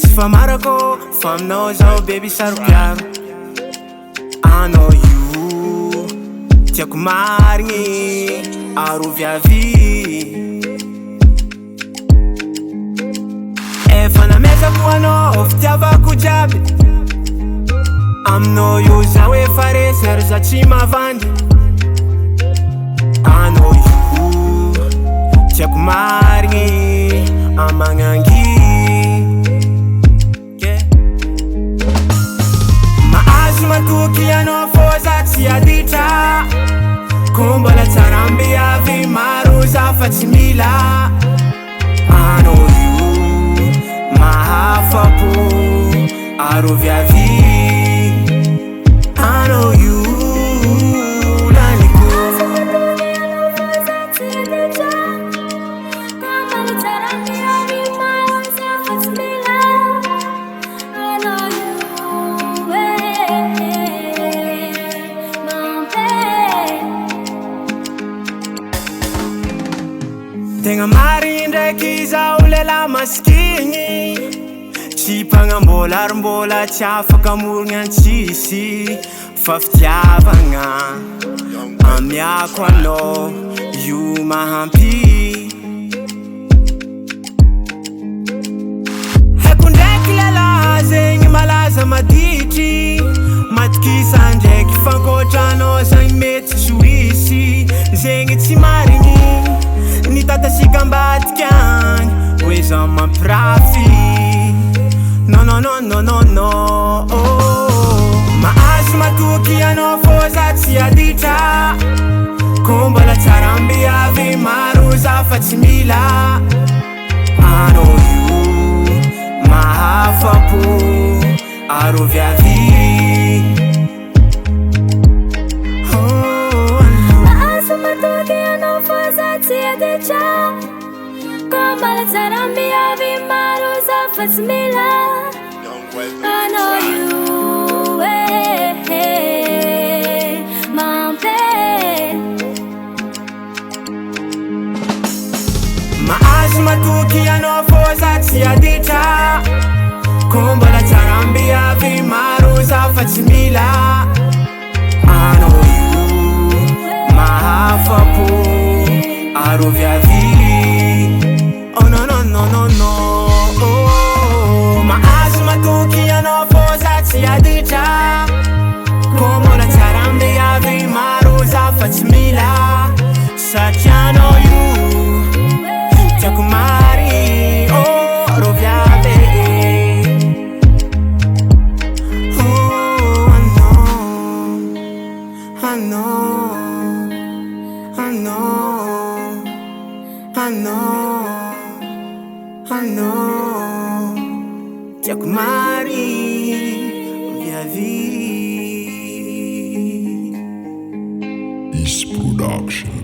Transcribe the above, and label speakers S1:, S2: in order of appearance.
S1: tsy fa marako fa aminao zao baby saropiaro. Anao io tiako marigny arovy avy. Efa namezako anao fitiavako jiaby. Aminao io zaho efa resy ary za tsy mavandy. Anao io tiako marigny amagnangy. Mahazo matoky anao fô za tsy aditra. Ko mbola tsara amby avy maro za fa tsy mila. Anao io mahafapo arovy avy. Anao io laliko. Tegna marigny ndraiky zaho lela masikigny. Tsy mpagnambola ary mbola tsy afaka morogny antsisy. Fa fitiavagna amiako anao io mahampy. Haiko ndraiky lala zegny malaza maditry. Matokisa ndraiky fankotranao zagny mety tsy hoisy. Zegny tsy marigny nitatasika ambadika agny hoe za mampirafy. Non non non non non non oh. Mahazo matoky anao fô za tsy aditra. Ko mbola tsara amby avy maro za fa tsy mila. Anao io mahafapo arovy avy.
S2: Mahazo matoky anao fô za tsy aditra. Ko mbola tsara amby avy maro za fa tsy mila. Anao io
S1: Mahazo matoky anao fô za tsy aditra. Ko mbola tsara amby avy maro za fa tsy mila. Anao io mahafapo arovy avy. Oh non non non non non oh. Mahazo matoky anao fô za tsy aditra. Ko mbola tsara amby avy maro za fa tsy mila. Satria anao io tiako mari oh arovy avy. Oh I know, I know, I know, I know, I know. Tiako mari arovy avy.
S3: This production.